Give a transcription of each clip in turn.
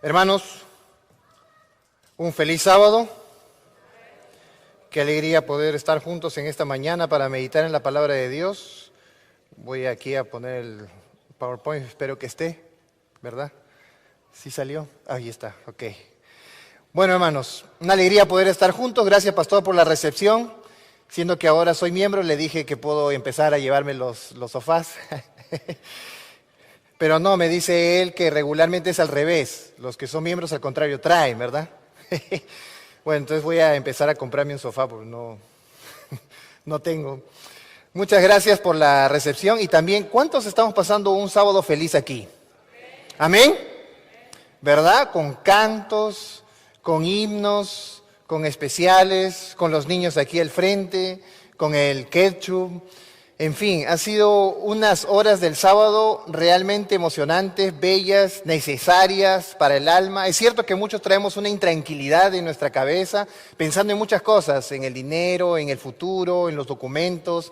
Hermanos, un feliz sábado. Qué alegría poder estar juntos en esta mañana para meditar en la palabra de Dios. Voy aquí a poner el PowerPoint, espero que esté, ¿verdad? ¿Sí salió? Ahí está, ok. Bueno, hermanos, una alegría poder estar juntos. Gracias, pastor, por la recepción. Siendo que ahora soy miembro, le dije que puedo empezar a llevarme los sofás. Pero no, me dice él que regularmente es al revés. Los que son miembros, al contrario, traen, ¿verdad? Bueno, entonces voy a empezar a comprarme un sofá porque no tengo. Muchas gracias por la recepción y también, ¿cuántos estamos pasando un sábado feliz aquí? ¿Amén? ¿Verdad? Con cantos, con himnos, con especiales, con los niños aquí al frente, con el ketchup. En fin, ha sido unas horas del sábado realmente emocionantes, bellas, necesarias para el alma. Es cierto que muchos traemos una intranquilidad en nuestra cabeza, pensando en muchas cosas, en el dinero, en el futuro, en los documentos.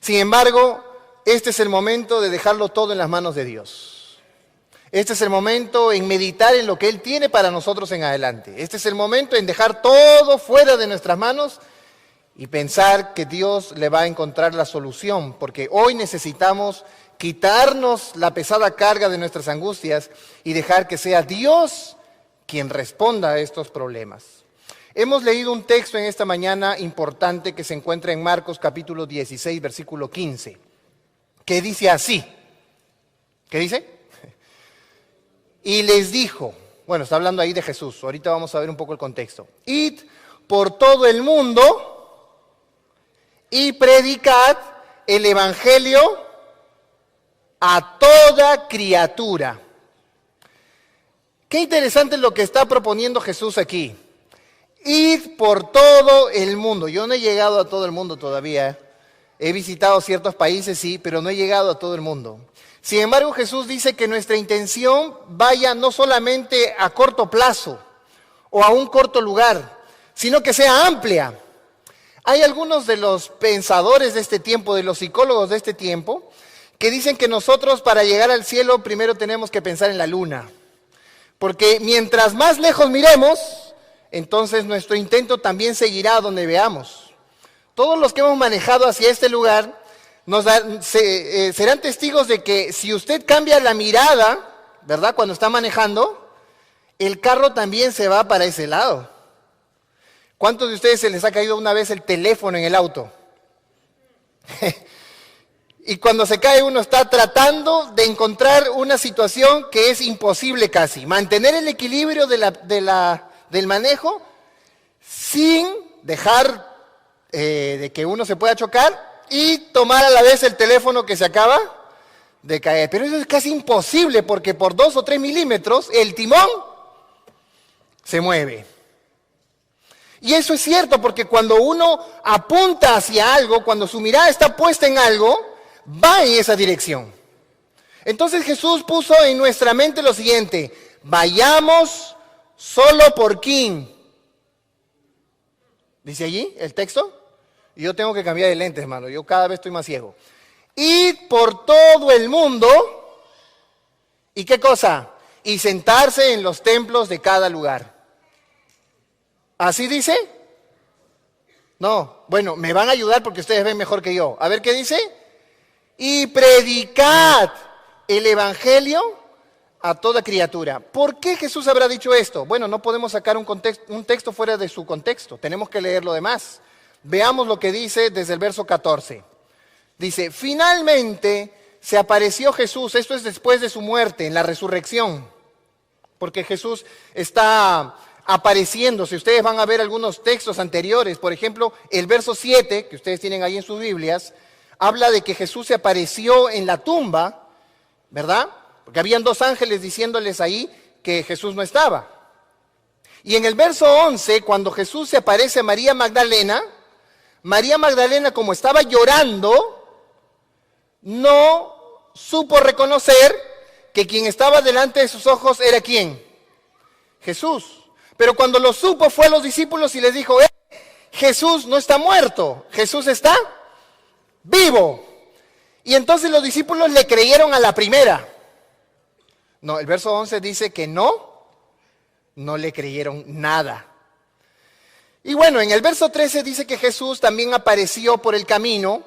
Sin embargo, este es el momento de dejarlo todo en las manos de Dios. Este es el momento en meditar en lo que Él tiene para nosotros en adelante. Este es el momento en dejar todo fuera de nuestras manos y pensar que Dios le va a encontrar la solución, porque hoy necesitamos quitarnos la pesada carga de nuestras angustias y dejar que sea Dios quien responda a estos problemas. Hemos leído un texto en esta mañana importante que se encuentra en Marcos capítulo 16, versículo 15, que dice así. ¿Qué dice? Y les dijo, bueno, está hablando ahí de Jesús, ahorita vamos a ver un poco el contexto. Id por todo el mundo y predicad el evangelio a toda criatura. Qué interesante lo que está proponiendo Jesús aquí. Id por todo el mundo. Yo no he llegado a todo el mundo todavía. He visitado ciertos países, sí, pero no he llegado a todo el mundo. Sin embargo, Jesús dice que nuestra intención vaya no solamente a corto plazo o a un corto lugar, sino que sea amplia. Hay algunos de los pensadores de este tiempo, de los psicólogos de este tiempo, que dicen que nosotros para llegar al cielo primero tenemos que pensar en la luna. Porque mientras más lejos miremos, entonces nuestro intento también seguirá donde veamos. Todos los que hemos manejado hacia este lugar serán testigos de que si usted cambia la mirada, ¿verdad? Cuando está manejando, el carro también se va para ese lado. ¿Cuántos de ustedes se les ha caído una vez el teléfono en el auto? Y cuando se cae uno está tratando de encontrar una situación que es imposible casi. Mantener el equilibrio del manejo sin dejar de que uno se pueda chocar y tomar a la vez el teléfono que se acaba de caer. Pero eso es casi imposible porque por 2 o 3 milímetros el timón se mueve. Y eso es cierto porque cuando uno apunta hacia algo, cuando su mirada está puesta en algo, va en esa dirección. Entonces Jesús puso en nuestra mente lo siguiente: vayamos solo por quién. ¿Dice allí el texto? Y yo tengo que cambiar de lentes, hermano. Yo cada vez estoy más ciego. Id por todo el mundo. ¿Y qué cosa? Y sentarse en los templos de cada lugar. ¿Así dice? No, bueno, me van a ayudar porque ustedes ven mejor que yo. A ver qué dice. Y predicad el evangelio a toda criatura. ¿Por qué Jesús habrá dicho esto? Bueno, no podemos sacar un texto fuera de su contexto. Tenemos que leer lo demás. Veamos lo que dice desde el verso 14. Dice, finalmente se apareció Jesús, esto es después de su muerte, en la resurrección. Porque Jesús está apareciéndose. Ustedes van a ver algunos textos anteriores. Por ejemplo, el verso 7, que ustedes tienen ahí en sus Biblias, habla de que Jesús se apareció en la tumba, ¿verdad? Porque habían 2 ángeles diciéndoles ahí que Jesús no estaba. Y en el verso 11, cuando Jesús se aparece a María Magdalena, como estaba llorando, no supo reconocer que quien estaba delante de sus ojos era ¿quién? Jesús. Pero cuando lo supo fue a los discípulos y les dijo, Jesús no está muerto, Jesús está vivo. Y entonces los discípulos le creyeron a la primera. No, el verso 11 dice que no no le creyeron nada. Y bueno, en el verso 13 dice que Jesús también apareció por el camino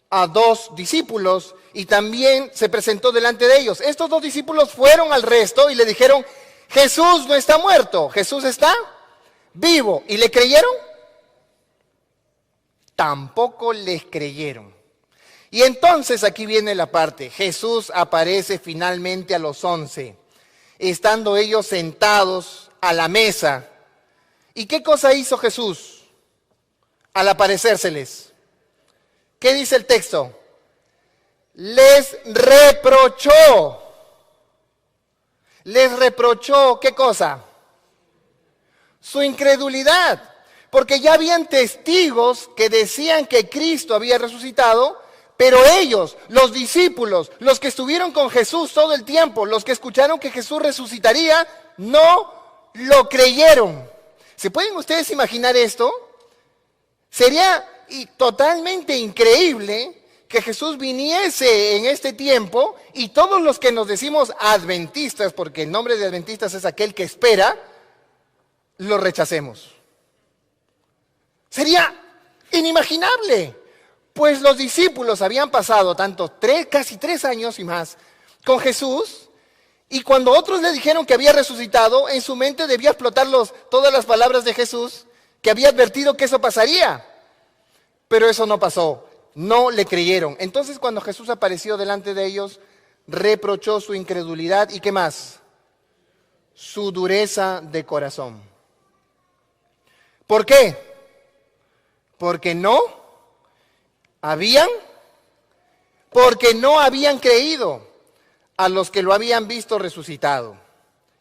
a 2 discípulos y también se presentó delante de ellos. Estos 2 discípulos fueron al resto y le dijeron, Jesús no está muerto, Jesús está vivo. ¿Y le creyeron? Tampoco les creyeron. Y entonces aquí viene la parte. Jesús aparece finalmente a los 11, estando ellos sentados a la mesa. ¿Y qué cosa hizo Jesús al aparecérseles? ¿Qué dice el texto? Les reprochó. Les reprochó, ¿qué cosa? Su incredulidad. Porque ya habían testigos que decían que Cristo había resucitado, pero ellos, los discípulos, los que estuvieron con Jesús todo el tiempo, los que escucharon que Jesús resucitaría, no lo creyeron. ¿Se pueden ustedes imaginar esto? Sería totalmente increíble que Jesús viniese en este tiempo y todos los que nos decimos adventistas, porque el nombre de adventistas es aquel que espera, lo rechacemos. Sería inimaginable, pues los discípulos habían pasado casi 3 años y más con Jesús. Y cuando otros le dijeron que había resucitado, en su mente debía explotar todas las palabras de Jesús, que había advertido que eso pasaría. Pero eso no pasó, no le creyeron. Entonces cuando Jesús apareció delante de ellos, reprochó su incredulidad y ¿qué más? Su dureza de corazón. ¿Por qué? Porque no habían creído a los que lo habían visto resucitado.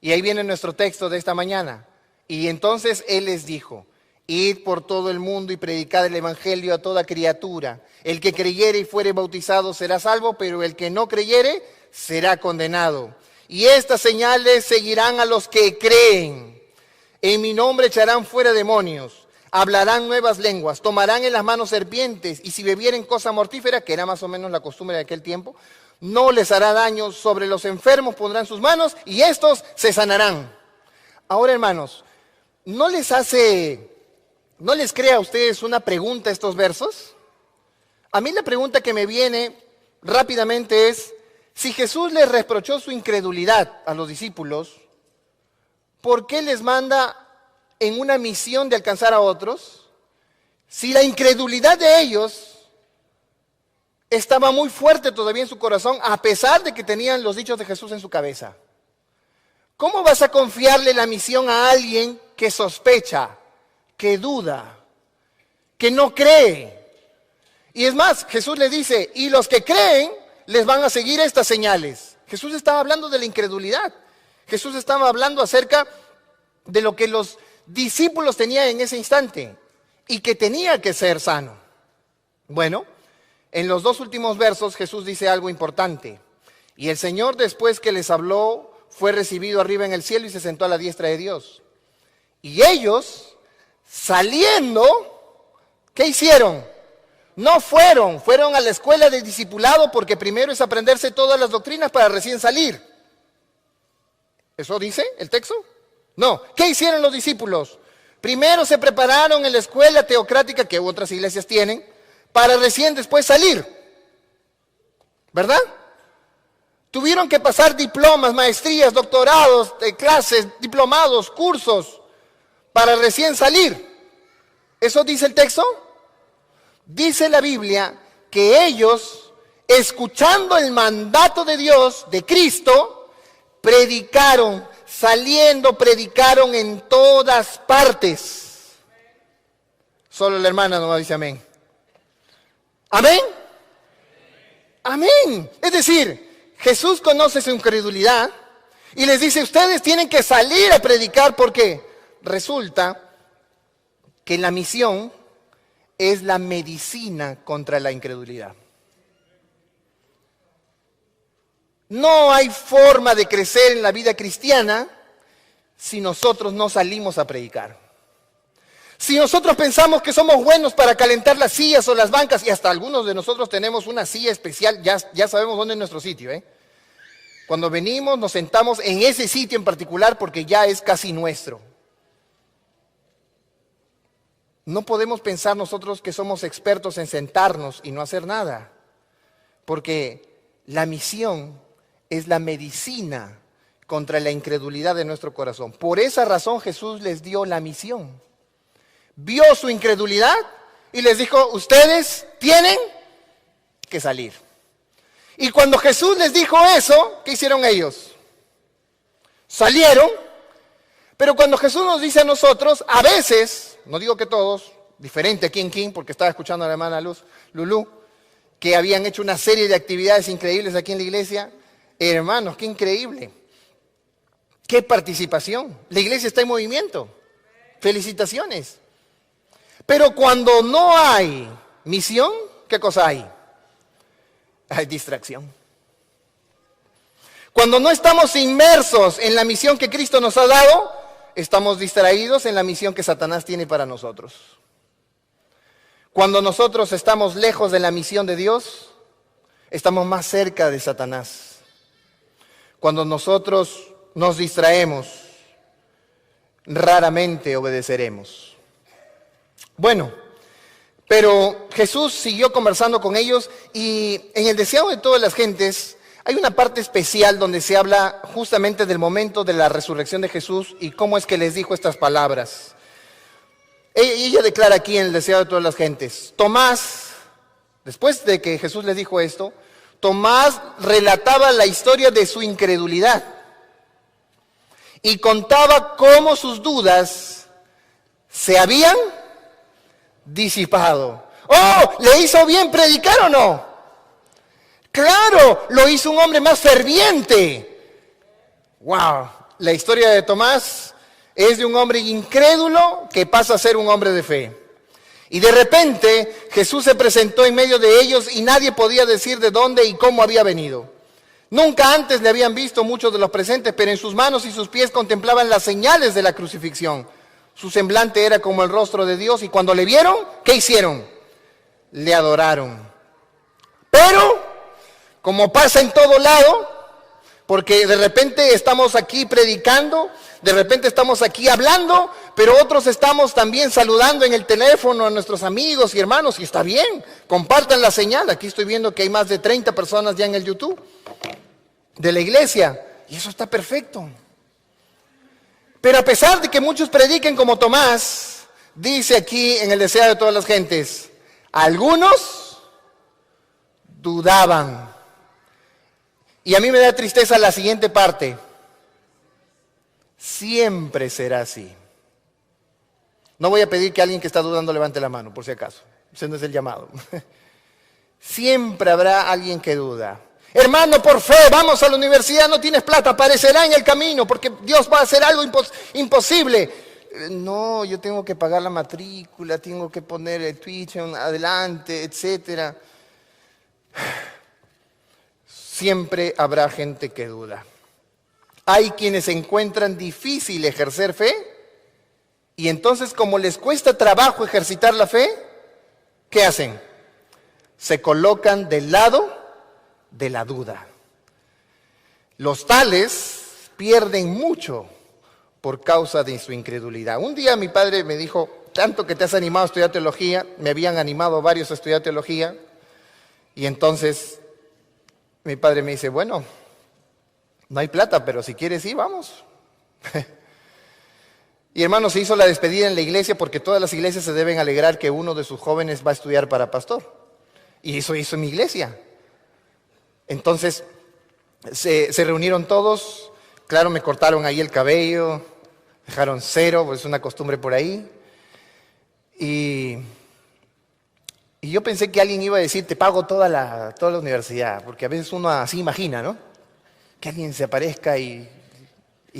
Y ahí viene nuestro texto de esta mañana. Y entonces Él les dijo, id por todo el mundo y predicad el evangelio a toda criatura. El que creyere y fuere bautizado será salvo, pero el que no creyere será condenado. Y estas señales seguirán a los que creen. En mi nombre echarán fuera demonios, hablarán nuevas lenguas, tomarán en las manos serpientes, y si bebieren cosa mortífera, que era más o menos la costumbre de aquel tiempo, no les hará daño. Sobre los enfermos pondrán sus manos y estos se sanarán. Ahora, hermanos, ¿no les crea a ustedes una pregunta estos versos? A mí la pregunta que me viene rápidamente es, si Jesús les reprochó su incredulidad a los discípulos, ¿por qué les manda en una misión de alcanzar a otros? Si la incredulidad de ellos estaba muy fuerte todavía en su corazón, a pesar de que tenían los dichos de Jesús en su cabeza. ¿Cómo vas a confiarle la misión a alguien que sospecha, que duda, que no cree? Y es más, Jesús le dice, y los que creen les van a seguir estas señales. Jesús estaba hablando de la incredulidad. Jesús estaba hablando acerca de lo que los discípulos tenían en ese instante y que tenía que ser sano. Bueno, en los 2 últimos versos Jesús dice algo importante. Y el Señor, después que les habló, fue recibido arriba en el cielo y se sentó a la diestra de Dios. Y ellos, saliendo, ¿qué hicieron? No fueron a la escuela de discipulado, porque primero es aprenderse todas las doctrinas para recién salir. ¿Eso dice el texto? No. ¿Qué hicieron los discípulos? Primero se prepararon en la escuela teocrática que otras iglesias tienen, para recién después salir. ¿Verdad? Tuvieron que pasar diplomas, maestrías, doctorados, clases, diplomados, cursos, para recién salir. ¿Eso dice el texto? Dice la Biblia que ellos, escuchando el mandato de Dios, de Cristo, predicaron, predicaron en todas partes. Solo la hermana no dice amén. ¿Amén? Amén. Es decir, Jesús conoce su incredulidad y les dice, ustedes tienen que salir a predicar, porque resulta que la misión es la medicina contra la incredulidad. No hay forma de crecer en la vida cristiana si nosotros no salimos a predicar. Si nosotros pensamos que somos buenos para calentar las sillas o las bancas, y hasta algunos de nosotros tenemos una silla especial, ya sabemos dónde es nuestro sitio, Cuando venimos nos sentamos en ese sitio en particular porque ya es casi nuestro. No podemos pensar nosotros que somos expertos en sentarnos y no hacer nada, porque la misión es la medicina contra la incredulidad de nuestro corazón. Por esa razón Jesús les dio la misión. Vio su incredulidad y les dijo, ustedes tienen que salir. Y cuando Jesús les dijo eso, ¿qué hicieron ellos? Salieron, pero cuando Jesús nos dice a nosotros, a veces, no digo que todos, diferente aquí en King, porque estaba escuchando a la hermana Lulú, que habían hecho una serie de actividades increíbles aquí en la iglesia. Hermanos, qué increíble. Qué participación. La iglesia está en movimiento. Felicitaciones. Pero cuando no hay misión, ¿qué cosa hay? Hay distracción. Cuando no estamos inmersos en la misión que Cristo nos ha dado, estamos distraídos en la misión que Satanás tiene para nosotros. Cuando nosotros estamos lejos de la misión de Dios, estamos más cerca de Satanás. Cuando nosotros nos distraemos, raramente obedeceremos. Bueno, pero Jesús siguió conversando con ellos y en el deseado de todas las gentes hay una parte especial donde se habla justamente del momento de la resurrección de Jesús y cómo es que les dijo estas palabras. Ella declara aquí en el deseado de todas las gentes, Tomás, después de que Jesús les dijo esto, Tomás relataba la historia de su incredulidad y contaba cómo sus dudas se habían disipado. ¡Oh! ¿Le hizo bien predicar o no? ¡Claro! Lo hizo un hombre más ferviente. ¡Wow! La historia de Tomás es de un hombre incrédulo que pasa a ser un hombre de fe. Y de repente Jesús se presentó en medio de ellos y nadie podía decir de dónde y cómo había venido. Nunca antes le habían visto muchos de los presentes, pero en sus manos y sus pies contemplaban las señales de la crucifixión. Su semblante era como el rostro de Dios y cuando le vieron, ¿qué hicieron? Le adoraron. Pero, como pasa en todo lado, porque de repente estamos aquí predicando, de repente estamos aquí hablando, pero otros estamos también saludando en el teléfono a nuestros amigos y hermanos, y está bien, compartan la señal. Aquí estoy viendo que hay más de 30 personas ya en el YouTube de la iglesia, y eso está perfecto. Pero a pesar de que muchos prediquen como Tomás, dice aquí en el deseado de todas las gentes, algunos dudaban. Y a mí me da tristeza la siguiente parte. Siempre será así. No voy a pedir que alguien que está dudando levante la mano, por si acaso. Ese no es el llamado. Siempre habrá alguien que duda. Hermano, por fe, vamos a la universidad, no tienes plata, aparecerá en el camino, porque Dios va a hacer algo imposible. No, yo tengo que pagar la matrícula, tengo que poner el Twitch adelante, etcétera. Siempre habrá gente que duda. Hay quienes encuentran difícil ejercer fe y entonces como les cuesta trabajo ejercitar la fe, ¿qué hacen? Se colocan del lado de la duda. Los tales pierden mucho por causa de su incredulidad. Un día mi padre me dijo, tanto que te has animado a estudiar teología, me habían animado varios a estudiar teología, y entonces mi padre me dice, bueno, no hay plata, pero si quieres ir, vamos. Y hermano, se hizo la despedida en la iglesia porque todas las iglesias se deben alegrar que uno de sus jóvenes va a estudiar para pastor. Y eso hizo en mi iglesia. Entonces, se reunieron todos, claro, me cortaron ahí el cabello, dejaron cero, pues es una costumbre por ahí. Y yo pensé que alguien iba a decir, te pago toda la universidad, porque a veces uno así imagina, ¿no? Que alguien se aparezca y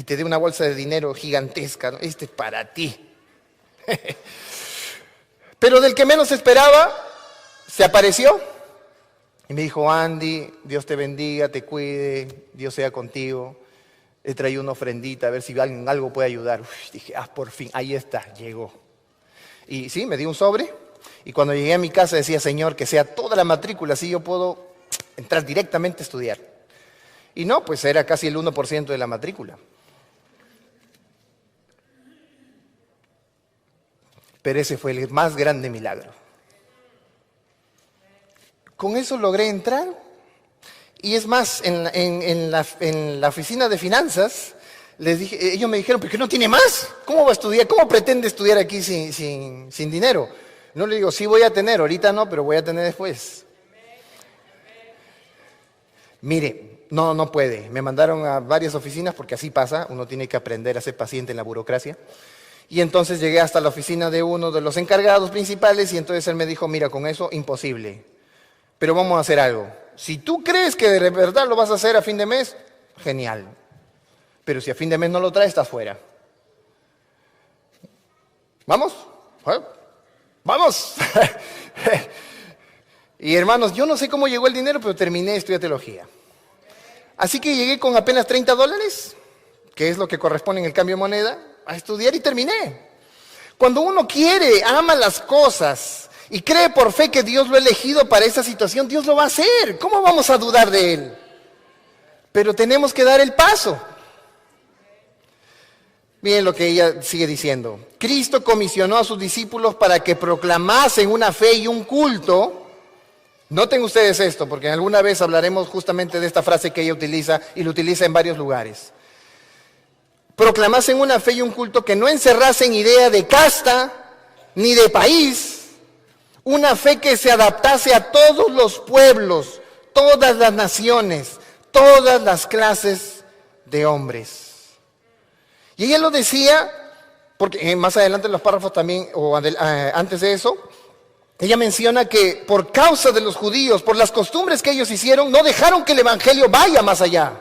te dé una bolsa de dinero gigantesca, ¿no? Este es para ti. Pero del que menos esperaba, se apareció y me dijo, Andy, Dios te bendiga, te cuide, Dios sea contigo. He traído una ofrendita, a ver si alguien algo puede ayudar. Dije, por fin, ahí está, llegó. Y sí, me dio un sobre. Y cuando llegué a mi casa decía, Señor, que sea toda la matrícula, así yo puedo entrar directamente a estudiar. Y no, pues era casi el 1% de la matrícula. Pero ese fue el más grande milagro. Con eso logré entrar. Y es más, en la oficina de finanzas, ellos me dijeron, ¿por qué no tiene más? ¿Cómo va a estudiar? ¿Cómo pretende estudiar aquí sin dinero? No le digo, sí voy a tener, ahorita no, pero voy a tener después. Mire, no puede. Me mandaron a varias oficinas porque así pasa, uno tiene que aprender a ser paciente en la burocracia. Y entonces llegué hasta la oficina de uno de los encargados principales y entonces él me dijo, mira, con eso imposible, pero vamos a hacer algo. Si tú crees que de verdad lo vas a hacer a fin de mes, genial. Pero si a fin de mes no lo traes, estás fuera. ¿Vamos? ¡Vamos! Y hermanos, yo no sé cómo llegó el dinero, pero terminé de estudiar teología. Así que llegué con apenas $30, que es lo que corresponde en el cambio de moneda, a estudiar y terminé. Cuando uno quiere, ama las cosas y cree por fe que Dios lo ha elegido para esa situación, Dios lo va a hacer. ¿Cómo vamos a dudar de Él? Pero tenemos que dar el paso. Miren lo que ella sigue diciendo. Cristo comisionó a sus discípulos para que proclamasen una fe y un culto. Noten ustedes esto, porque alguna vez hablaremos justamente de esta frase que ella utiliza y lo utiliza en varios lugares. Proclamasen una fe y un culto que no encerrasen idea de casta ni de país. Una fe que se adaptase a todos los pueblos, todas las naciones, todas las clases de hombres. Y ella lo decía, porque más adelante en los párrafos también, antes de eso, ella menciona que por causa de los judíos, por las costumbres que ellos hicieron, no dejaron que el evangelio vaya más allá.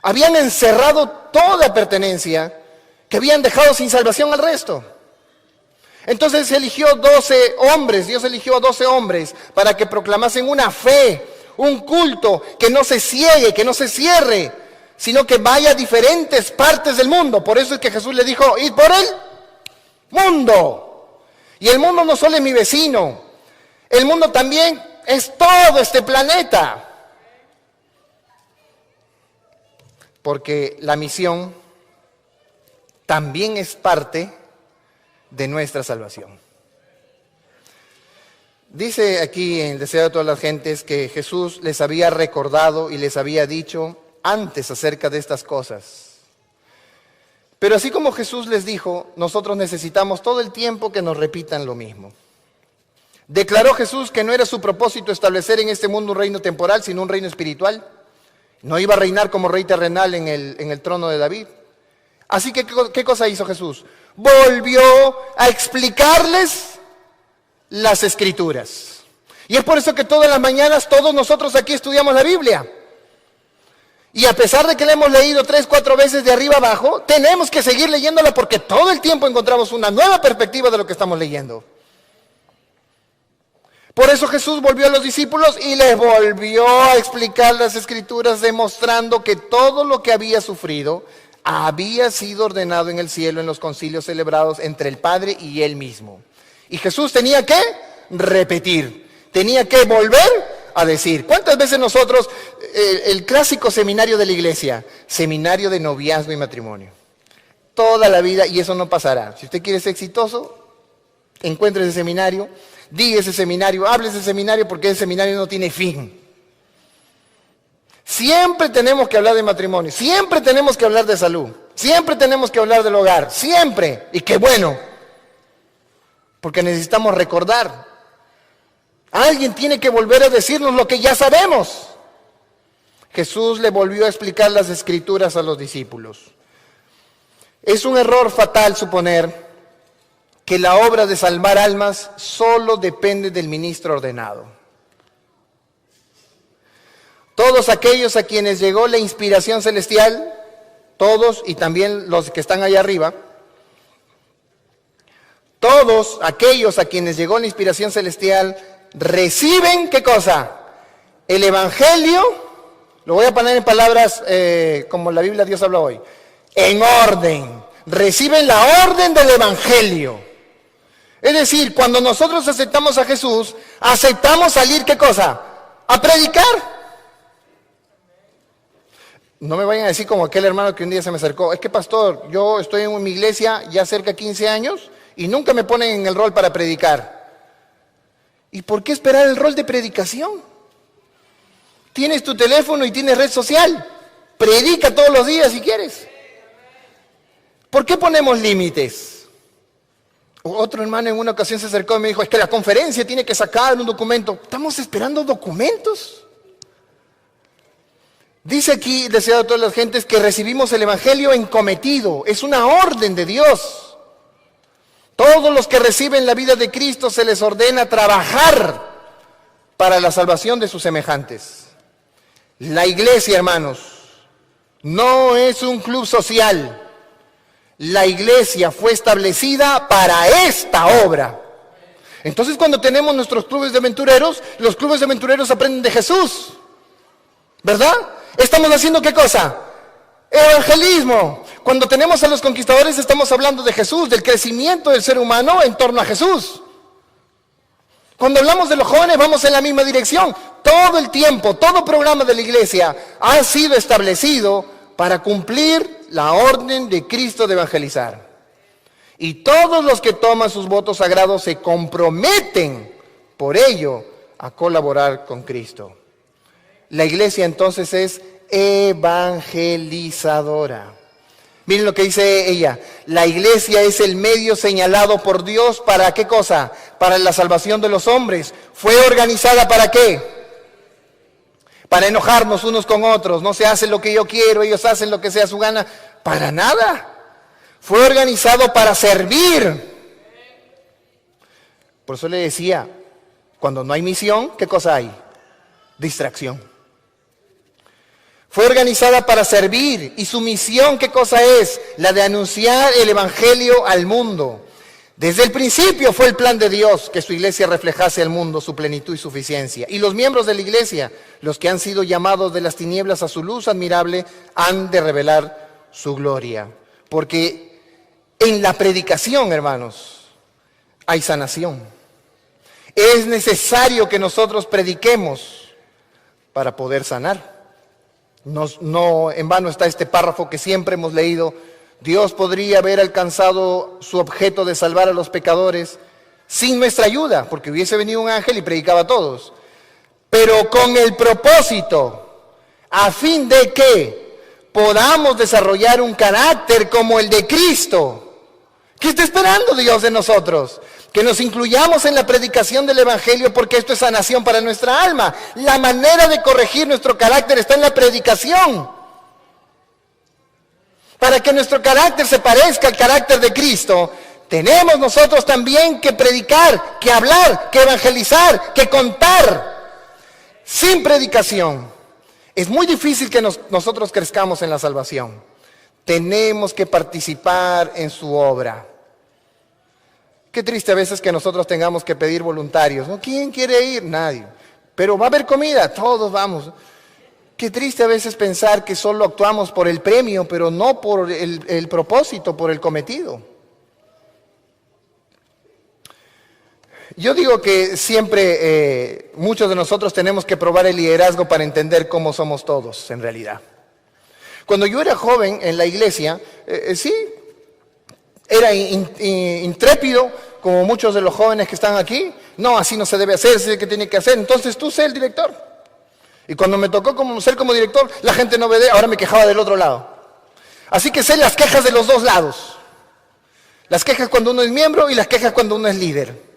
Habían encerrado toda pertenencia, que habían dejado sin salvación al resto. Entonces eligió 12 hombres, Dios eligió a 12 hombres para que proclamasen una fe, un culto que no se ciegue, que no se cierre, sino que vaya a diferentes partes del mundo. Por eso es que Jesús le dijo, id por el mundo. Y el mundo no solo es mi vecino, el mundo también es todo este planeta. Porque la misión también es parte de nuestra salvación. Dice aquí en el Deseo de todas las gentes que Jesús les había recordado y les había dicho antes acerca de estas cosas. Pero así como Jesús les dijo, nosotros necesitamos todo el tiempo que nos repitan lo mismo. Declaró Jesús que no era su propósito establecer en este mundo un reino temporal, sino un reino espiritual. No iba a reinar como rey terrenal en el trono de David. Así que, ¿qué cosa hizo Jesús? Volvió a explicarles las Escrituras. Y es por eso que todas las mañanas todos nosotros aquí estudiamos la Biblia. Y a pesar de que la hemos leído 3, 4 veces de arriba abajo, tenemos que seguir leyéndola porque todo el tiempo encontramos una nueva perspectiva de lo que estamos leyendo. Por eso Jesús volvió a los discípulos y les volvió a explicar las Escrituras, demostrando que todo lo que había sufrido había sido ordenado en el cielo en los concilios celebrados entre el Padre y Él mismo. Y Jesús tenía que repetir, tenía que volver a decir. ¿Cuántas veces nosotros, el clásico seminario de la iglesia, seminario de noviazgo y matrimonio? Toda la vida, y eso no pasará. Si usted quiere ser exitoso, encuentre ese seminario, diga ese seminario, hable ese seminario, porque ese seminario no tiene fin. Siempre tenemos que hablar de matrimonio, siempre tenemos que hablar de salud, siempre tenemos que hablar del hogar, siempre. Y qué bueno, porque necesitamos recordar. Alguien tiene que volver a decirnos lo que ya sabemos. Jesús le volvió a explicar las Escrituras a los discípulos. Es un error fatal suponer que la obra de salvar almas solo depende del ministro ordenado. Todos aquellos a quienes llegó la inspiración celestial, todos y también los que están allá arriba, todos aquellos a quienes llegó la inspiración celestial reciben, ¿qué cosa? El Evangelio, lo voy a poner en palabras como la Biblia Dios habla hoy, en orden, reciben la orden del Evangelio. Es decir, cuando nosotros aceptamos a Jesús, aceptamos salir, ¿qué cosa? A predicar. No me vayan a decir como aquel hermano que un día se me acercó, es que pastor, yo estoy en mi iglesia ya cerca de 15 años y nunca me ponen en el rol para predicar. ¿Y por qué esperar el rol de predicación? Tienes tu teléfono y tienes red social. Predica todos los días si quieres. ¿Por qué ponemos límites? Otro hermano en una ocasión se acercó y me dijo, es que la conferencia tiene que sacar un documento. ¿Estamos esperando documentos? Dice aquí, deseado a todas las gentes, que recibimos el Evangelio en cometido. Es una orden de Dios. Todos los que reciben la vida de Cristo se les ordena trabajar para la salvación de sus semejantes. La iglesia, hermanos, no es un club social. La iglesia fue establecida para esta obra. Entonces, cuando tenemos nuestros clubes de aventureros, los clubes de aventureros aprenden de Jesús, ¿verdad? ¿Estamos haciendo qué cosa? Evangelismo. Cuando tenemos a los conquistadores, estamos hablando de Jesús, del crecimiento del ser humano en torno a Jesús. Cuando hablamos de los jóvenes, vamos en la misma dirección. Todo el tiempo, todo programa de la iglesia ha sido establecido para cumplir la orden de Cristo de evangelizar. Y todos los que toman sus votos sagrados se comprometen por ello a colaborar con Cristo. La iglesia entonces es evangelizadora. Miren lo que dice ella. La iglesia es el medio señalado por Dios para ¿qué cosa? Para la salvación de los hombres. ¿Fue organizada para qué? Para enojarnos unos con otros. No se hace lo que yo quiero, ellos hacen lo que sea su gana. Para nada. Fue organizado para servir. Por eso le decía, cuando no hay misión, ¿qué cosa hay? Distracción. Fue organizada para servir. ¿Y su misión qué cosa es? La de anunciar el evangelio al mundo. Desde el principio fue el plan de Dios que su iglesia reflejase al mundo su plenitud y suficiencia. Y los miembros de la iglesia, los que han sido llamados de las tinieblas a su luz admirable, han de revelar su gloria. Porque en la predicación, hermanos, hay sanación. Es necesario que nosotros prediquemos para poder sanar. No en vano está este párrafo que siempre hemos leído. Dios podría haber alcanzado su objeto de salvar a los pecadores sin nuestra ayuda, porque hubiese venido un ángel y predicaba a todos. Pero con el propósito, a fin de que podamos desarrollar un carácter como el de Cristo. ¿Qué está esperando Dios de nosotros? Que nos incluyamos en la predicación del Evangelio, porque esto es sanación para nuestra alma. La manera de corregir nuestro carácter está en la predicación. Para que nuestro carácter se parezca al carácter de Cristo, tenemos nosotros también que predicar, que hablar, que evangelizar, que contar. Sin predicación, es muy difícil que nosotros crezcamos en la salvación. Tenemos que participar en su obra. Qué triste a veces que nosotros tengamos que pedir voluntarios. ¿No? ¿Quién quiere ir? Nadie. Pero va a haber comida, todos vamos. Qué triste a veces pensar que solo actuamos por el premio, pero no por el propósito, por el cometido. Yo digo que siempre muchos de nosotros tenemos que probar el liderazgo para entender cómo somos todos en realidad. Cuando yo era joven en la iglesia, sí, era intrépido, como muchos de los jóvenes que están aquí. No, así no se debe hacer, sé qué tiene que hacer. Entonces tú sé el director. Y cuando me tocó ser como director, la gente no obedece, ahora me quejaba del otro lado. Así que sé las quejas de los dos lados. Las quejas cuando uno es miembro y las quejas cuando uno es líder.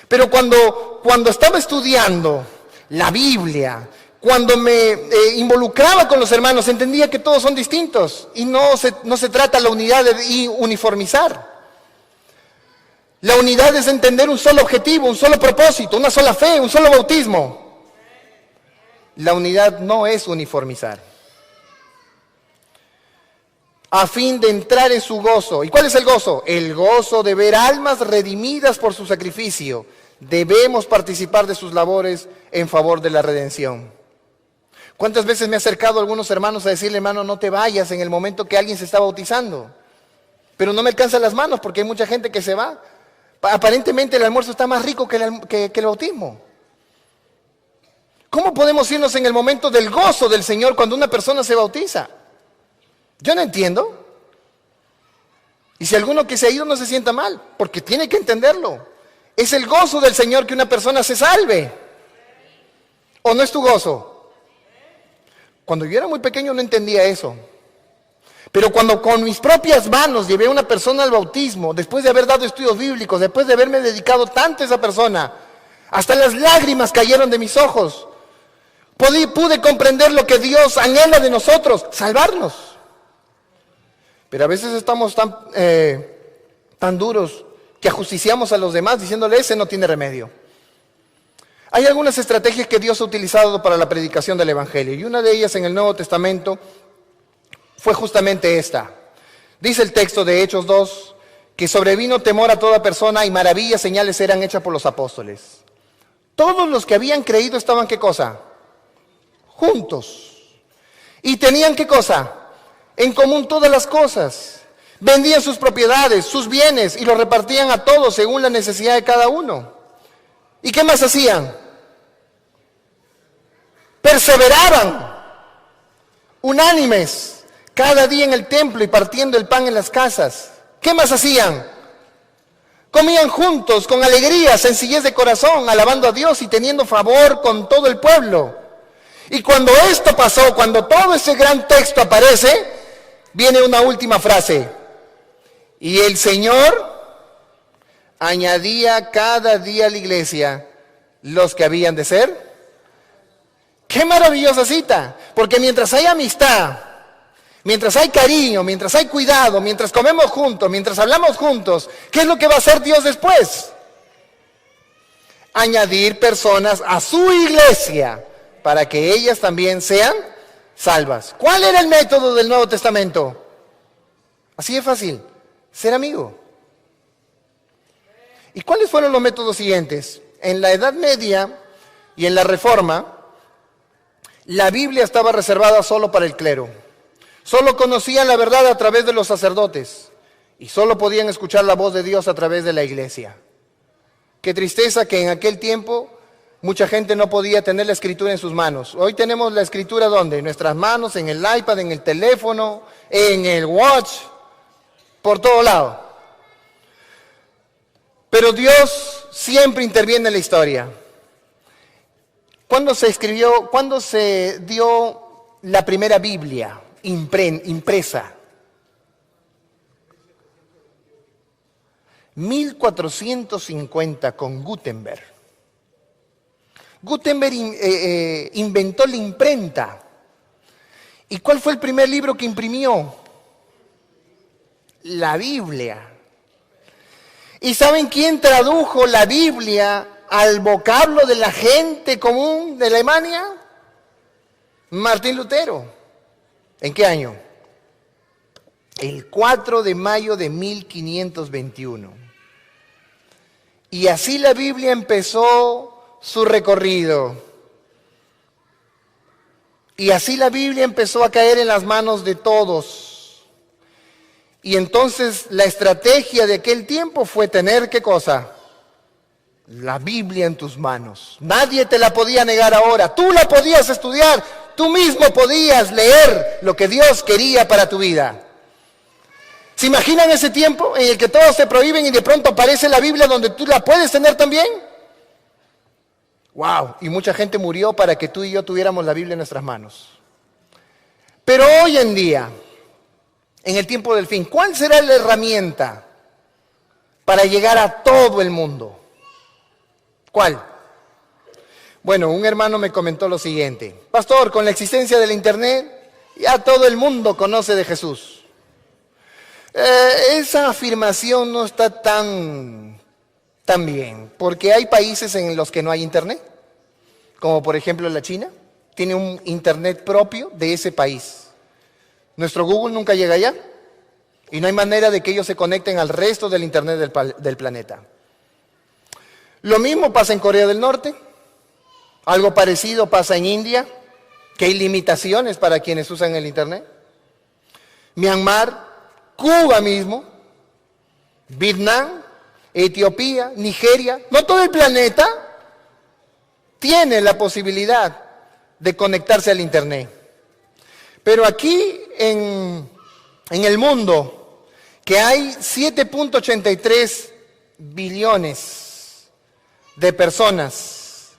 Pero cuando estaba estudiando la Biblia, cuando me involucraba con los hermanos, entendía que todos son distintos y no se trata la unidad de uniformizar. La unidad es entender un solo objetivo, un solo propósito, una sola fe, un solo bautismo. La unidad no es uniformizar. A fin de entrar en su gozo. ¿Y cuál es el gozo? El gozo de ver almas redimidas por su sacrificio. Debemos participar de sus labores en favor de la redención. ¿Cuántas veces me he acercado a algunos hermanos a decirle, hermano, no te vayas en el momento que alguien se está bautizando? Pero no me alcanzan las manos porque hay mucha gente que se va. Aparentemente el almuerzo está más rico que el bautismo. ¿Cómo podemos irnos en el momento del gozo del Señor cuando una persona se bautiza? Yo no entiendo. Y si alguno que se ha ido no se sienta mal, porque tiene que entenderlo. Es el gozo del Señor que una persona se salve. ¿O no es tu gozo? Cuando yo era muy pequeño no entendía eso. Pero cuando con mis propias manos llevé a una persona al bautismo, después de haber dado estudios bíblicos, después de haberme dedicado tanto a esa persona, hasta las lágrimas cayeron de mis ojos. Pude comprender lo que Dios anhela de nosotros, salvarnos. Pero a veces estamos tan duros que ajusticiamos a los demás diciéndole, ese no tiene remedio. Hay algunas estrategias que Dios ha utilizado para la predicación del Evangelio, y una de ellas en el Nuevo Testamento fue justamente esta. Dice el texto de Hechos 2, que sobrevino temor a toda persona y maravillas, señales eran hechas por los apóstoles. Todos los que habían creído estaban, ¿qué cosa? Juntos. Y tenían, ¿qué cosa? En común todas las cosas. Vendían sus propiedades, sus bienes, y los repartían a todos según la necesidad de cada uno. ¿Y qué más hacían? Perseveraban, unánimes, cada día en el templo y partiendo el pan en las casas. ¿Qué más hacían? Comían juntos, con alegría, sencillez de corazón, alabando a Dios y teniendo favor con todo el pueblo. Y cuando esto pasó, cuando todo ese gran texto aparece, viene una última frase. Y el Señor añadía cada día a la iglesia los que habían de ser. ¡Qué maravillosa cita! Porque mientras hay amistad, mientras hay cariño, mientras hay cuidado, mientras comemos juntos, mientras hablamos juntos, ¿qué es lo que va a hacer Dios después? Añadir personas a su iglesia para que ellas también sean salvas. ¿Cuál era el método del Nuevo Testamento? Así de fácil, ser amigo. ¿Y cuáles fueron los métodos siguientes? En la Edad Media y en la Reforma, la Biblia estaba reservada solo para el clero. Solo conocían la verdad a través de los sacerdotes y solo podían escuchar la voz de Dios a través de la iglesia. Qué tristeza que en aquel tiempo mucha gente no podía tener la escritura en sus manos. Hoy tenemos la escritura ¿dónde? En nuestras manos, en el iPad, en el teléfono, en el watch, por todo lado. Pero Dios siempre interviene en la historia. ¿Cuándo se dio la primera Biblia impresa? 1450 con Gutenberg. Gutenberg inventó la imprenta. ¿Y cuál fue el primer libro que imprimió? La Biblia. ¿Y saben quién tradujo la Biblia al vocablo de la gente común de Alemania? Martín Lutero. ¿En qué año? El 4 de mayo de 1521. Y así la Biblia empezó su recorrido. Y así la Biblia empezó a caer en las manos de todos. Y entonces la estrategia de aquel tiempo fue tener, ¿qué cosa? La Biblia en tus manos. Nadie te la podía negar ahora. Tú la podías estudiar. Tú mismo podías leer lo que Dios quería para tu vida. ¿Se imaginan ese tiempo en el que todos se prohíben y de pronto aparece la Biblia donde tú la puedes tener también? ¡Wow! Y mucha gente murió para que tú y yo tuviéramos la Biblia en nuestras manos. Pero hoy en día, en el tiempo del fin, ¿cuál será la herramienta para llegar a todo el mundo? ¿Cuál? Bueno, un hermano me comentó lo siguiente. Pastor, con la existencia del internet, ya todo el mundo conoce de Jesús. Esa afirmación no está tan bien, porque hay países en los que no hay internet, como por ejemplo la China, tiene un internet propio de ese país. Nuestro Google nunca llega allá y no hay manera de que ellos se conecten al resto del internet del planeta. Lo mismo pasa en Corea del Norte, algo parecido pasa en India, que hay limitaciones para quienes usan el internet. Myanmar, Cuba mismo, Vietnam, Etiopía, Nigeria, no todo el planeta tiene la posibilidad de conectarse al Internet. Pero aquí en el mundo, que hay 7.83 billones de personas,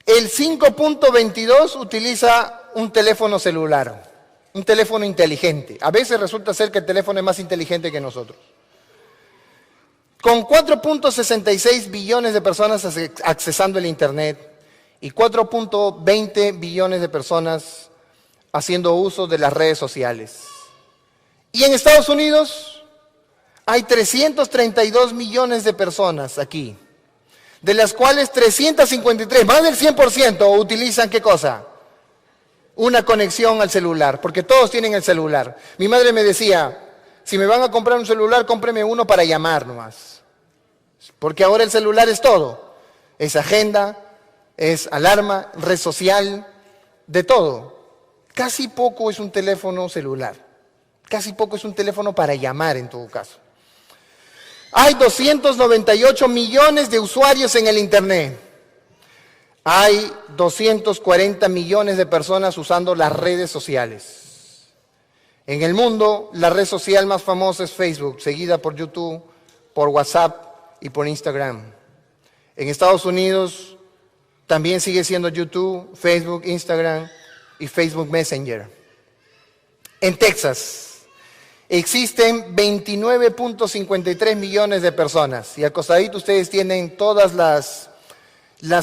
el 5.22 utiliza un teléfono celular, un teléfono inteligente. A veces resulta ser que el teléfono es más inteligente que nosotros. Con 4.66 billones de personas accesando el Internet y 4.20 billones de personas haciendo uso de las redes sociales. Y en Estados Unidos hay 332 millones de personas aquí, de las cuales 353, más del 100%, utilizan ¿qué cosa? Una conexión al celular, porque todos tienen el celular. Mi madre me decía, si me van a comprar un celular, cómpreme uno para llamar nomás. Porque ahora el celular es todo. Es agenda, es alarma, red social, de todo. Casi poco es un teléfono celular. Casi poco es un teléfono para llamar en todo caso. Hay 298 millones de usuarios en el Internet. Hay 240 millones de personas usando las redes sociales. En el mundo, la red social más famosa es Facebook, seguida por YouTube, por WhatsApp y por Instagram. En Estados Unidos también sigue siendo YouTube, Facebook, Instagram y Facebook Messenger. En Texas existen 29.53 millones de personas y al costadito ustedes tienen todas las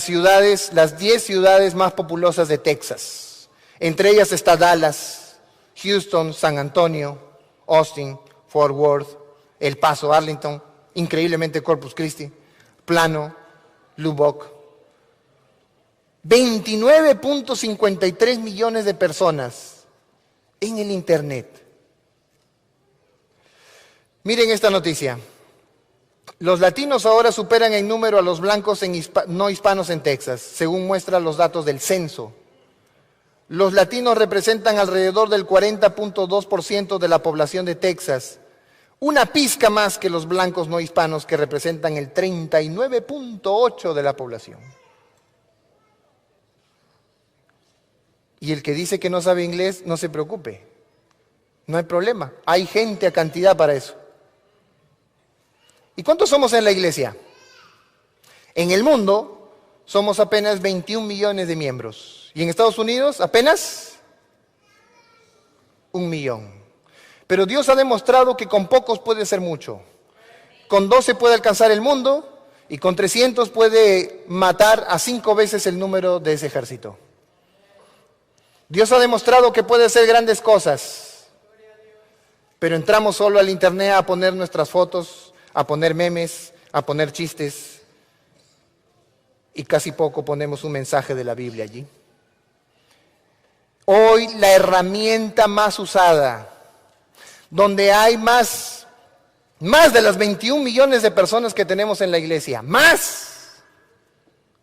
ciudades, las 10 ciudades más populosas de Texas. Entre ellas está Dallas, Houston, San Antonio, Austin, Fort Worth, El Paso, Arlington, increíblemente Corpus Christi, Plano, Lubbock. 29.53 millones de personas en el Internet. Miren esta noticia. Los latinos ahora superan en número a los blancos no hispanos en Texas, según muestran los datos del censo. Los latinos representan alrededor del 40.2% de la población de Texas, una pizca más que los blancos no hispanos, que representan el 39.8% de la población. Y el que dice que no sabe inglés, no se preocupe, no hay problema, hay gente a cantidad para eso. ¿Y cuántos somos en la iglesia? En el mundo somos apenas 21 millones de miembros. Y en Estados Unidos apenas 1 millón. Pero Dios ha demostrado que con pocos puede ser mucho. Con 12 puede alcanzar el mundo y con 300 puede matar a 5 veces el número de ese ejército. Dios ha demostrado que puede hacer grandes cosas. Pero entramos solo al Internet a poner nuestras fotos, a poner memes, a poner chistes, y casi poco ponemos un mensaje de la Biblia allí. Hoy la herramienta más usada, donde hay más de las 21 millones de personas que tenemos en la iglesia,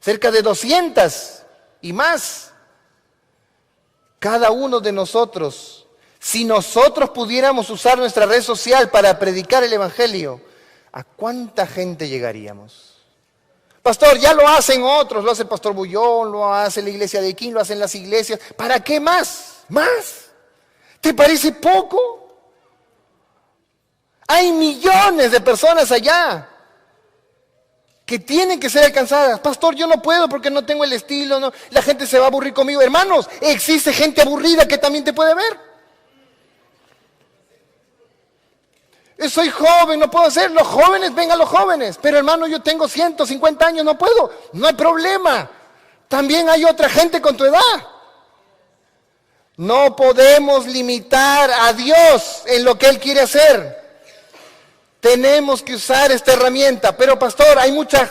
cerca de 200 y más. Cada uno de nosotros, si nosotros pudiéramos usar nuestra red social para predicar el Evangelio, ¿a cuánta gente llegaríamos? Pastor, ya lo hacen otros, lo hace el pastor Bullón, lo hace la iglesia de Iquín, lo hacen las iglesias. ¿Para qué más? ¿Más? ¿Te parece poco? Hay millones de personas allá que tienen que ser alcanzadas. Pastor, yo no puedo porque no tengo el estilo, no, la gente se va a aburrir conmigo. Hermanos, existe gente aburrida que también te puede ver. Soy joven, no puedo hacer. Los jóvenes, vengan los jóvenes. Pero hermano, yo tengo 150 años, no puedo. No hay problema. También hay otra gente con tu edad. No podemos limitar a Dios en lo que Él quiere hacer. Tenemos que usar esta herramienta. Pero pastor, hay mucha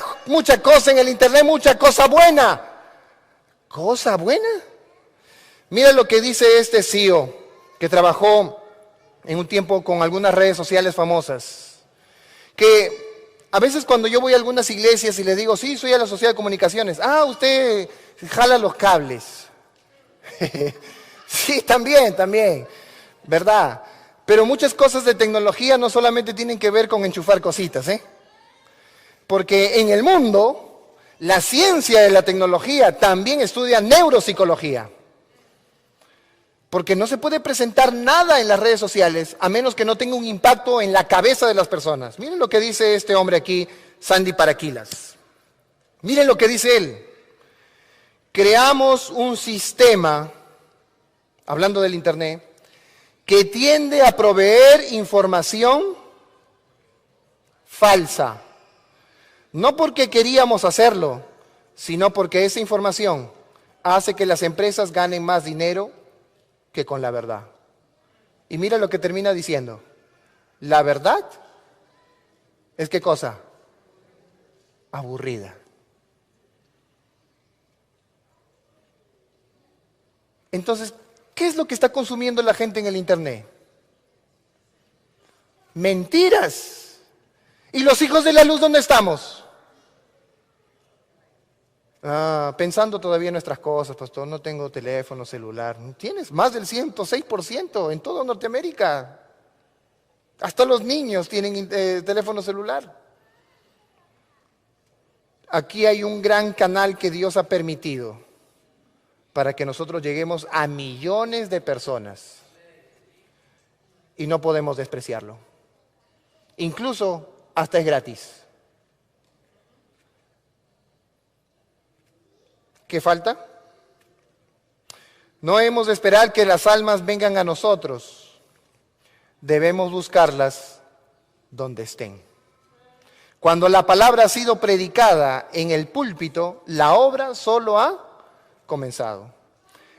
cosa en el Internet, mucha cosa buena. ¿Cosa buena? Mira lo que dice este CEO que trabajó en un tiempo con algunas redes sociales famosas, que a veces cuando yo voy a algunas iglesias y les digo, sí, soy a la sociedad de comunicaciones, usted jala los cables. Sí, también, ¿verdad? Pero muchas cosas de tecnología no solamente tienen que ver con enchufar cositas, porque en el mundo La ciencia de la tecnología también estudia neuropsicología. Porque no se puede presentar nada en las redes sociales a menos que no tenga un impacto en la cabeza de las personas. Miren lo que dice este hombre aquí, Sandy Paraquilas. Miren lo que dice él. Creamos un sistema, hablando del Internet, que tiende a proveer información falsa. No porque queríamos hacerlo, sino porque esa información hace que las empresas ganen más dinero que con la verdad. Y mira lo que termina diciendo. La verdad es ¿qué cosa? Aburrida. Entonces, ¿qué es lo que está consumiendo la gente en el Internet? Mentiras. ¿Y los hijos de la luz dónde estamos? Pensando todavía en nuestras cosas, pastor, no tengo teléfono celular. Tienes más del 106% en toda Norteamérica. Hasta los niños tienen teléfono celular. Aquí hay un gran canal que Dios ha permitido para que nosotros lleguemos a millones de personas. Y no podemos despreciarlo. Incluso hasta es gratis. ¿Qué falta? No hemos de esperar que las almas vengan a nosotros. Debemos buscarlas donde estén. Cuando la palabra ha sido predicada en el púlpito, la obra solo ha comenzado.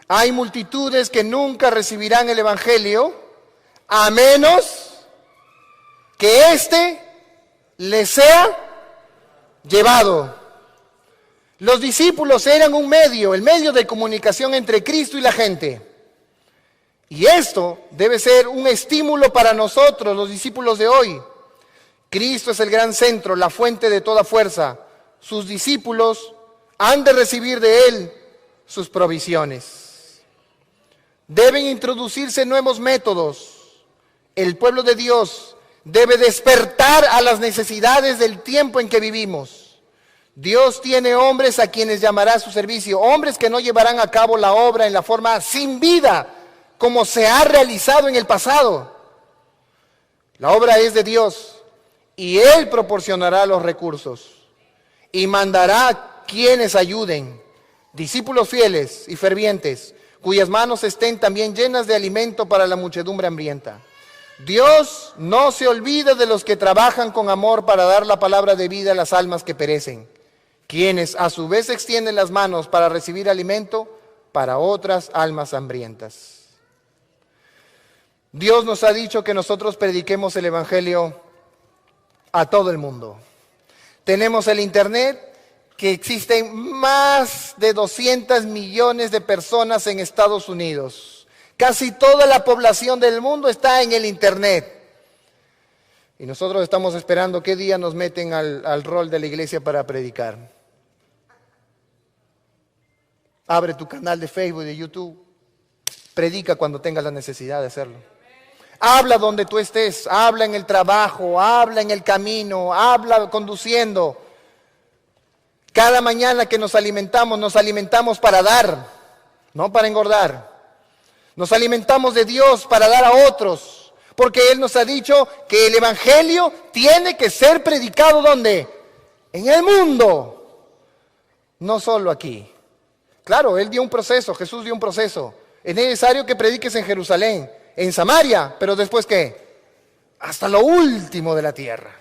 Hay multitudes que nunca recibirán el Evangelio a menos que éste les sea llevado. Los discípulos eran un medio, el medio de comunicación entre Cristo y la gente. Y esto debe ser un estímulo para nosotros, los discípulos de hoy. Cristo es el gran centro, la fuente de toda fuerza. Sus discípulos han de recibir de Él sus provisiones. Deben introducirse nuevos métodos. El pueblo de Dios debe despertar a las necesidades del tiempo en que vivimos. Dios tiene hombres a quienes llamará a su servicio, hombres que no llevarán a cabo la obra en la forma sin vida, como se ha realizado en el pasado. La obra es de Dios y Él proporcionará los recursos y mandará quienes ayuden, discípulos fieles y fervientes, cuyas manos estén también llenas de alimento para la muchedumbre hambrienta. Dios no se olvida de los que trabajan con amor para dar la palabra de vida a las almas que perecen, quienes a su vez extienden las manos para recibir alimento para otras almas hambrientas. Dios nos ha dicho que nosotros prediquemos el Evangelio a todo el mundo. Tenemos el Internet, que existen más de 200 millones de personas en Estados Unidos. Casi toda la población del mundo está en el Internet. Y nosotros estamos esperando qué día nos meten al rol de la iglesia para predicar. Abre tu canal de Facebook, de YouTube. Predica cuando tengas la necesidad de hacerlo. Habla donde tú estés. Habla en el trabajo, habla en el camino, habla conduciendo. Cada mañana que nos alimentamos para dar, no para engordar. Nos alimentamos de Dios para dar a otros, porque Él nos ha dicho que el Evangelio tiene que ser predicado ¿dónde? En el mundo, no solo aquí. Claro, Él dio un proceso, Jesús dio un proceso. Es necesario que prediques en Jerusalén, en Samaria, pero después ¿qué? Hasta lo último de la tierra.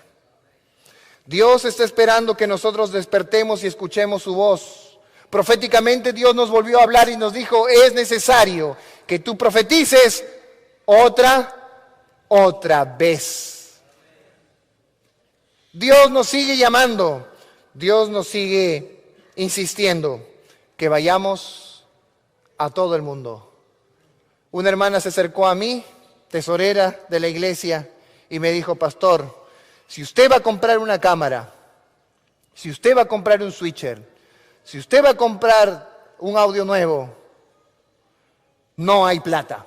Dios está esperando que nosotros despertemos y escuchemos su voz. Proféticamente Dios nos volvió a hablar y nos dijo, es necesario que tú profetices otra vez. Dios nos sigue llamando, Dios nos sigue insistiendo que vayamos a todo el mundo. Una hermana se acercó a mí, tesorera de la iglesia, y me dijo, pastor, si usted va a comprar una cámara, si usted va a comprar un switcher, si usted va a comprar un audio nuevo, no hay plata.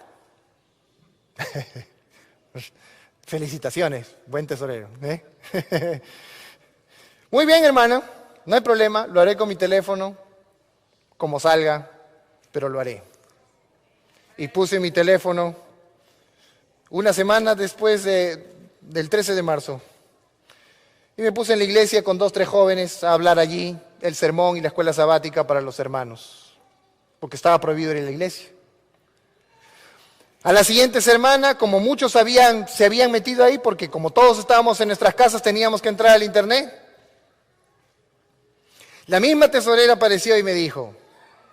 Felicitaciones, buen tesorero. Muy bien, hermano. no hay problema, lo haré con mi teléfono, como salga, pero lo haré. Y puse mi teléfono una semana después del 13 de marzo. Y me puse en la iglesia con 2, 3 jóvenes a hablar allí el sermón y la escuela sabática para los hermanos, porque estaba prohibido ir a la iglesia. A la siguiente semana, como muchos se habían metido ahí, porque como todos estábamos en nuestras casas teníamos que entrar al internet, la misma tesorera apareció y me dijo,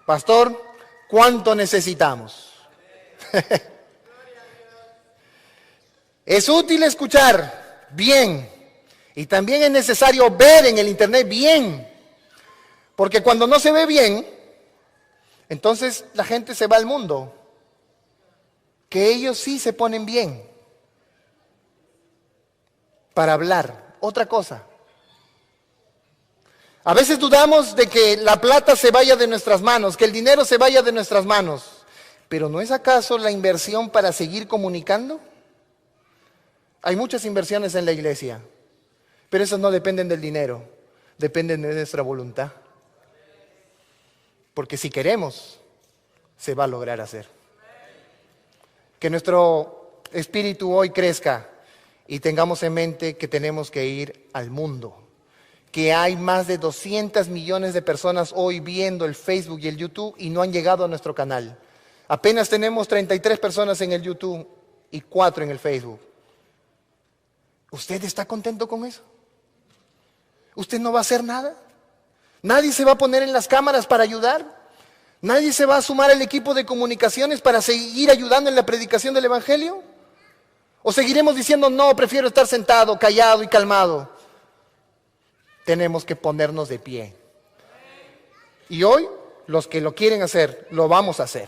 pastor, ¿cuánto necesitamos? Es útil escuchar bien y también es necesario ver en el internet bien, porque cuando no se ve bien, entonces la gente se va al mundo, que ellos sí se ponen bien para hablar. Otra cosa, a veces dudamos de que la plata se vaya de nuestras manos, que el dinero se vaya de nuestras manos, pero ¿no es acaso la inversión para seguir comunicando? Hay muchas inversiones en la iglesia, pero esas no dependen del dinero, dependen de nuestra voluntad. Porque si queremos, se va a lograr hacer. Que nuestro espíritu hoy crezca y tengamos en mente que tenemos que ir al mundo. Que hay más de 200 millones de personas hoy viendo el Facebook y el YouTube y no han llegado a nuestro canal. Apenas tenemos 33 personas en el YouTube y 4 en el Facebook. ¿Usted está contento con eso? ¿Usted no va a hacer nada? ¿Nadie se va a poner en las cámaras para ayudar? ¿Nadie se va a sumar al equipo de comunicaciones para seguir ayudando en la predicación del Evangelio? ¿O seguiremos diciendo, no, prefiero estar sentado, callado y calmado? Tenemos que ponernos de pie. Y hoy, los que lo quieren hacer, lo vamos a hacer.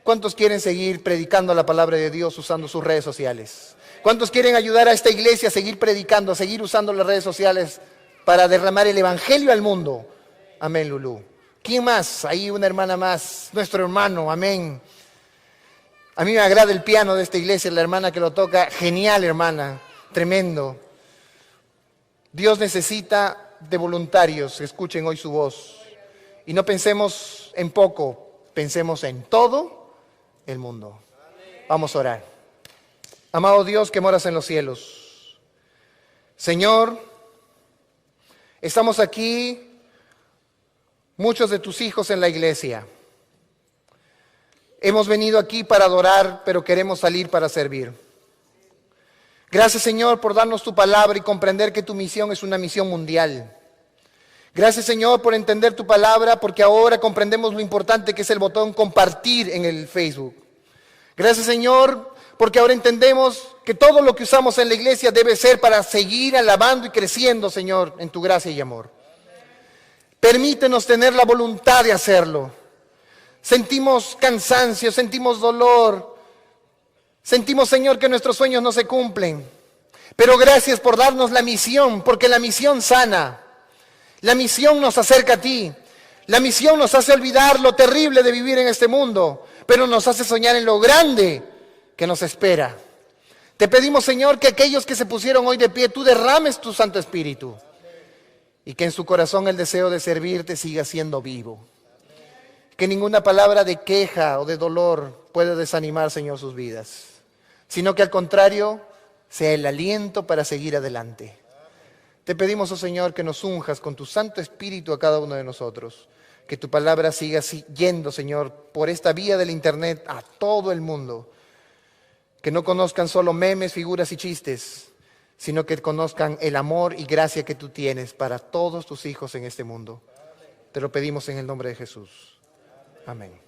¿Cuántos quieren seguir predicando la palabra de Dios usando sus redes sociales? ¿Cuántos quieren ayudar a esta iglesia a seguir predicando, a seguir usando las redes sociales para derramar el Evangelio al mundo? Amén, Lulú. ¿Quién más? Ahí una hermana más, nuestro hermano, amén. A mí me agrada el piano de esta iglesia, la hermana que lo toca, genial hermana, tremendo. Dios necesita de voluntarios que escuchen hoy su voz. Y no pensemos en poco, pensemos en todo el mundo. Vamos a orar. Amado Dios que moras en los cielos, Señor, estamos aquí, muchos de tus hijos en la iglesia. Hemos venido aquí para adorar, pero queremos salir para servir. Gracias, Señor, por darnos tu palabra y comprender que tu misión es una misión mundial. Gracias, Señor, por entender tu palabra, porque ahora comprendemos lo importante que es el botón compartir en el Facebook. Gracias, Señor, porque ahora entendemos que todo lo que usamos en la iglesia debe ser para seguir alabando y creciendo, Señor, en tu gracia y amor. Permítenos tener la voluntad de hacerlo. Sentimos cansancio, sentimos dolor, sentimos, Señor, que nuestros sueños no se cumplen. Pero gracias por darnos la misión, porque la misión sana. La misión nos acerca a ti. La misión nos hace olvidar lo terrible de vivir en este mundo, pero nos hace soñar en lo grande que nos espera. Te pedimos, Señor, que aquellos que se pusieron hoy de pie, tú derrames tu Santo Espíritu y que en su corazón el deseo de servirte siga siendo vivo. Que ninguna palabra de queja o de dolor pueda desanimar, Señor, sus vidas, sino que al contrario sea el aliento para seguir adelante. Te pedimos, oh Señor, que nos unjas con tu Santo Espíritu a cada uno de nosotros. Que tu palabra siga yendo, Señor, por esta vía del internet a todo el mundo. Que no conozcan solo memes, figuras y chistes, sino que conozcan el amor y gracia que tú tienes para todos tus hijos en este mundo. Te lo pedimos en el nombre de Jesús. Amén.